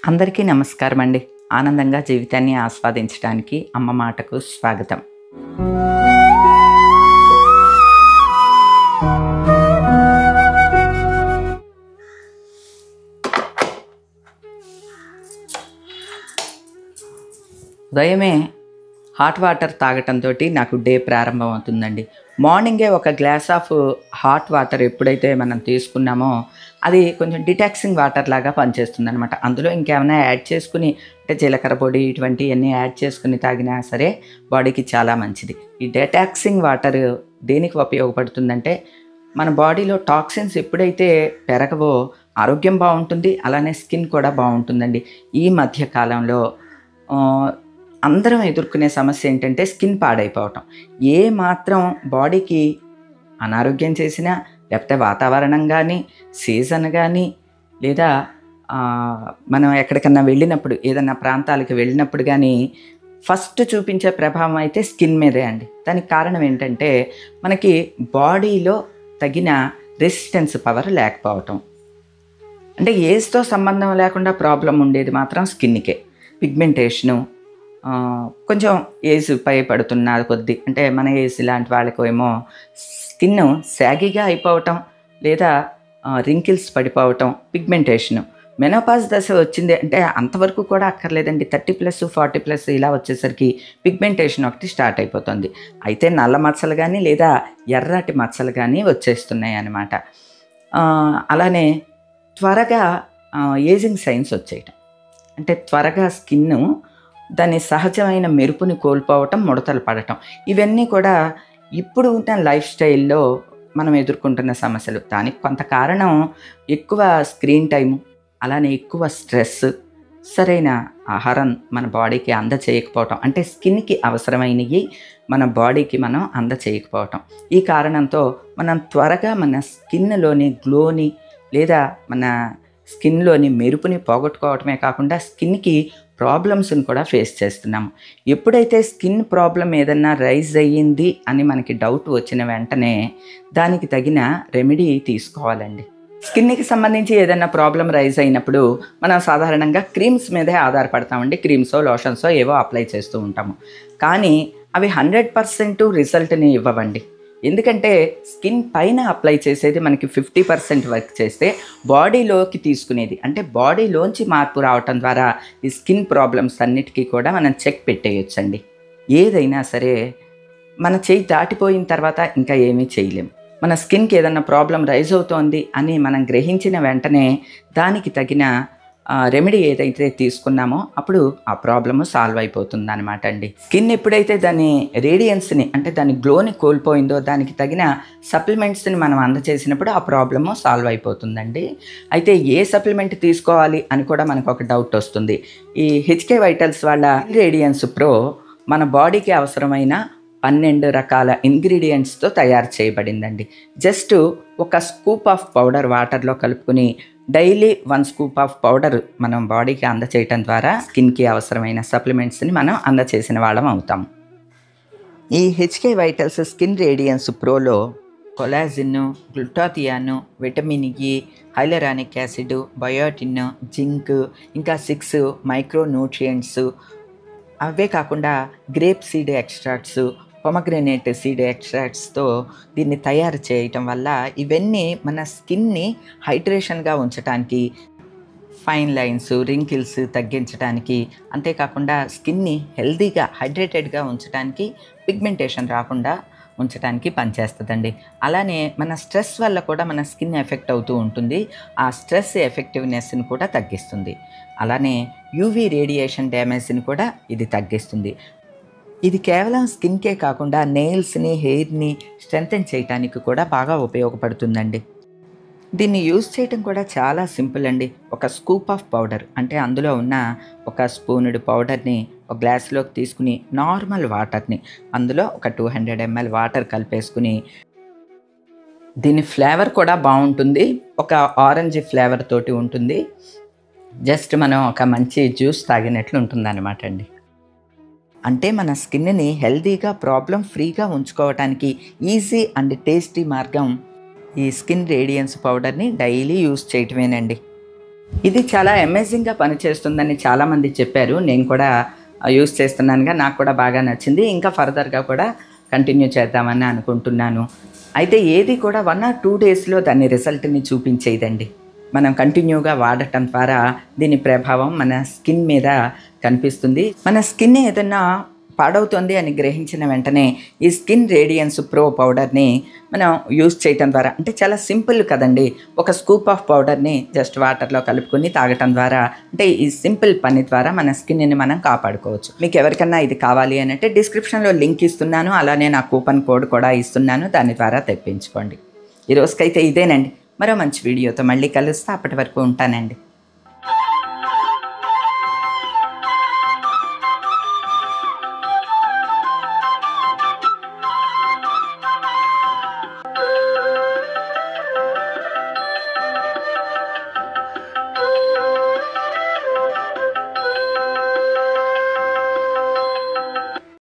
అందరికీ నమస్కారం అండి. ఆనందంగా జీవితాన్ని ఆస్వాదించడానికి అమ్మ మాటకు స్వాగతం. ఉదయమే హాట్ వాటర్ తాగటంతో నాకు డే ప్రారంభం అవుతుందండి. మార్నింగే ఒక గ్లాస్ ఆఫ్ హాట్ వాటర్ ఎప్పుడైతే మనం తీసుకున్నామో అది కొంచెం డిటాక్సింగ్ వాటర్ లాగా పనిచేస్తుంది అనమాట. అందులో ఇంకేమైనా యాడ్ చేసుకుని అంటే జీలకర్ర పొడి ఇటువంటివన్నీ యాడ్ చేసుకుని తాగినా సరే బాడీకి చాలా మంచిది. ఈ డిటాక్సింగ్ వాటర్ దేనికి ఉపయోగపడుతుందంటే మన బాడీలో టాక్సిన్స్ ఎప్పుడైతే పెరగవో ఆరోగ్యం బాగుంటుంది, అలానే స్కిన్ కూడా బాగుంటుందండి. ఈ మధ్య కాలంలో అందరం ఎదుర్కొనే సమస్య ఏంటంటే స్కిన్ పాడైపోవటం. ఏ మాత్రం బాడీకి అనారోగ్యం చేసినా, లేకపోతే వాతావరణం కానీ, సీజన్ కానీ, లేదా మనం ఎక్కడికన్నా వెళ్ళినప్పుడు ఏదన్నా ప్రాంతాలకు వెళ్ళినప్పుడు కానీ ఫస్ట్ చూపించే ప్రభావం అయితే స్కిన్ మీదే అండి. దానికి కారణం ఏంటంటే మనకి బాడీలో తగిన రెసిస్టెన్స్ పవర్ లేకపోవటం. అంటే ఏజ్తో సంబంధం లేకుండా ప్రాబ్లం ఉండేది మాత్రం స్కిన్కే. పిగ్మెంటేషను కొంచెం ఏజ్ పడుతున్న కొద్దీ అంటే మన ఏజ్ లాంటి వాళ్ళకేమో స్కిన్ సాగీగా అయిపోవటం, లేదా రింకిల్స్ పడిపోవటం, పిగ్మెంటేషను. మెనోపాజ్ దశ వచ్చింది అంటే అంతవరకు కూడా అక్కర్లేదండి. 30+, 40+ ఇలా వచ్చేసరికి పిగ్మెంటేషన్ ఒకటి స్టార్ట్ అయిపోతుంది. అయితే నల్ల మచ్చలు కానీ లేదా ఎర్రటి మచ్చలు కానీ వచ్చేస్తున్నాయి అన్నమాట. అలానే త్వరగా ఏజింగ్ సైన్స్ వచ్చేయటం, అంటే త్వరగా స్కిన్ను దాని సహజమైన మెరుపుని కోల్పోవటం, ముడతలు పడటం, ఇవన్నీ కూడా ఇప్పుడు ఉన్న లైఫ్ స్టైల్లో మనం ఎదుర్కొంటున్న సమస్యలు. దానికి కొంత కారణం ఎక్కువ స్క్రీన్ టైము, అలానే ఎక్కువ స్ట్రెస్, సరైన ఆహారం మన బాడీకి అందచేయకపోవటం, అంటే స్కిన్కి అవసరమైనవి మన బాడీకి మనం అందచేయకపోవటం. ఈ కారణంతో మనం త్వరగా మన స్కిన్లోని గ్లోని లేదా మన స్కిన్లోని మెరుపుని పోగొట్టుకోవటమే కాకుండా స్కిన్కి ప్రాబ్లమ్స్ని కూడా ఫేస్ చేస్తున్నాము. ఎప్పుడైతే స్కిన్ ప్రాబ్లం ఏదన్నా రైజ్ అయ్యింది అని మనకి డౌట్ వచ్చిన వెంటనే దానికి తగిన రెమెడీ తీసుకోవాలండి. స్కిన్కి సంబంధించి ఏదైనా ప్రాబ్లం రైజ్ అయినప్పుడు మనం సాధారణంగా క్రీమ్స్ మీదే ఆధారపడతామండి. క్రీమ్సో లోషన్సో ఏవో అప్లై చేస్తూ ఉంటాము. కానీ అవి 100% రిజల్ట్ని ఇవ్వవండి. ఎందుకంటే స్కిన్ పైన అప్లై చేసేది మనకి 50% వర్క్ చేస్తే బాడీలోకి తీసుకునేది అంటే బాడీలోంచి మార్పు రావటం ద్వారా ఈ స్కిన్ ప్రాబ్లమ్స్ అన్నిటికీ కూడా మనం చెక్ పెట్టేయొచ్చండి. ఏదైనా సరే మన చేయి దాటిపోయిన తర్వాత ఇంకా ఏమీ చేయలేము. మన స్కిన్కి ఏదైనా ప్రాబ్లం రైజ్ అవుతోంది అని మనం గ్రహించిన వెంటనే దానికి తగిన రెమెడీ ఏదైతే తీసుకున్నామో అప్పుడు ఆ ప్రాబ్లము సాల్వ్ అయిపోతుంది అనమాట అండి. స్కిన్ ఎప్పుడైతే దాని రేడియన్స్ని అంటే దాని గ్లోని కోల్పోయిందో దానికి తగిన సప్లిమెంట్స్ని మనం అందచేసినప్పుడు ఆ ప్రాబ్లము సాల్వ్ అయిపోతుందండి. అయితే ఏ సప్లిమెంట్ తీసుకోవాలి అని కూడా మనకు ఒక డౌట్ వస్తుంది. ఈ హెచ్కే వైటల్స్ వాళ్ళ రేడియన్స్ ప్రో మన బాడీకి అవసరమైన 12 రకాల ఇంగ్రీడియంట్స్తో తయారు చేయబడిందండి. జస్ట్ ఒక స్కూప్ ఆఫ్ పౌడర్ వాటర్లో కలుపుకొని డైలీ 1 స్కూప్ ఆఫ్ పౌడర్ మనం బాడీకి అందచేయటం ద్వారా స్కిన్కి అవసరమైన సప్లిమెంట్స్ని మనం అందచేసిన వాళ్ళం అవుతాం. ఈ హెచ్కే వైటల్స్ స్కిన్ రేడియన్స్ ప్రోలో collagen, glutathione, vitamin E, hyaluronic acid, biotin, zinc, ఇంకా 6 మైక్రో న్యూట్రియంట్స్, అవే కాకుండా grape seed extracts, pomegranate seed ఎక్స్ట్రాక్ట్స్తో దీన్ని తయారు చేయటం వల్ల ఇవన్నీ మన స్కిన్ని హైడ్రేషన్గా ఉంచడానికి, ఫైన్ లైన్స్, రింకిల్స్ తగ్గించడానికి, అంతేకాకుండా స్కిన్ని హెల్తీగా హైడ్రేటెడ్గా ఉంచడానికి, పిగ్మెంటేషన్ రాకుండా ఉంచడానికి పనిచేస్తుందండి. అలానే మన స్ట్రెస్ వల్ల కూడా మన స్కిన్ ఎఫెక్ట్ అవుతూ ఉంటుంది. ఆ స్ట్రెస్ ఎఫెక్టివ్నెస్ని కూడా తగ్గిస్తుంది. అలానే యూవీ రేడియేషన్ డ్యామేజ్ని కూడా ఇది తగ్గిస్తుంది. ఇది కేవలం స్కిన్కే కాకుండా నెయిల్స్ని, హెయిర్ని స్ట్రెంథెన్ చేయడానికి కూడా బాగా ఉపయోగపడుతుందండి. దీన్ని యూజ్ చేయటం కూడా చాలా సింపుల్ అండి. ఒక స్కూప్ ఆఫ్ పౌడర్ అంటే అందులో ఉన్న ఒక స్పూనుడు పౌడర్ని ఒక గ్లాస్లోకి తీసుకుని నార్మల్ వాటర్ని అందులో ఒక 200 ml వాటర్ కలిపేసుకుని, దీని ఫ్లేవర్ కూడా బాగుంటుంది. ఒక ఆరెంజ్ ఫ్లేవర్ తోటి ఉంటుంది. జస్ట్ మనం ఒక మంచి జ్యూస్ తాగినట్లు ఉంటుందన్నమాట అండి. అంటే మన స్కిన్ని హెల్తీగా ప్రాబ్లం ఫ్రీగా ఉంచుకోవటానికి ఈజీ అండ్ టేస్టీ మార్గం ఈ స్కిన్ రేడియన్స్ పౌడర్ని డైలీ యూజ్ చేయటమేనండి. ఇది చాలా అమేజింగ్గా పనిచేస్తుందని చాలామంది చెప్పారు. నేను కూడా యూస్ చేస్తున్నానుగా, నాకు కూడా బాగా నచ్చింది. ఇంకా ఫర్దర్గా కూడా కంటిన్యూ చేద్దామని అనుకుంటున్నాను. అయితే ఏది కూడా 1 or 2 డేస్లో దాని రిజల్ట్ని చూపించేదండి. మనం కంటిన్యూగా వాడటం ద్వారా దీని ప్రభావం మన స్కిన్ మీద కనిపిస్తుంది. మన స్కిన్ ఏదైనా పాడవుతుంది అని గ్రహించిన వెంటనే ఈ స్కిన్ రేడియన్స్ ప్రో పౌడర్ని మనం యూజ్ చేయటం ద్వారా, అంటే చాలా సింపుల్ కదండి, ఒక స్కూప్ ఆఫ్ పౌడర్ని జస్ట్ వాటర్లో కలుపుకొని తాగటం ద్వారా, అంటే ఈ సింపుల్ పని ద్వారా మన స్కిన్ని మనం కాపాడుకోవచ్చు. మీకు ఎవరికన్నా ఇది కావాలి అని అంటే డిస్క్రిప్షన్లో లింక్ ఇస్తున్నాను, అలానే నా కూపన్ కోడ్ కూడా ఇస్తున్నాను, దాని ద్వారా తెప్పించుకోండి. ఈ రోజుకైతే ఇదేనండి. మరో మంచి వీడియోతో మళ్ళీ కలుస్తా. అప్పటి వరకు ఉంటానండి.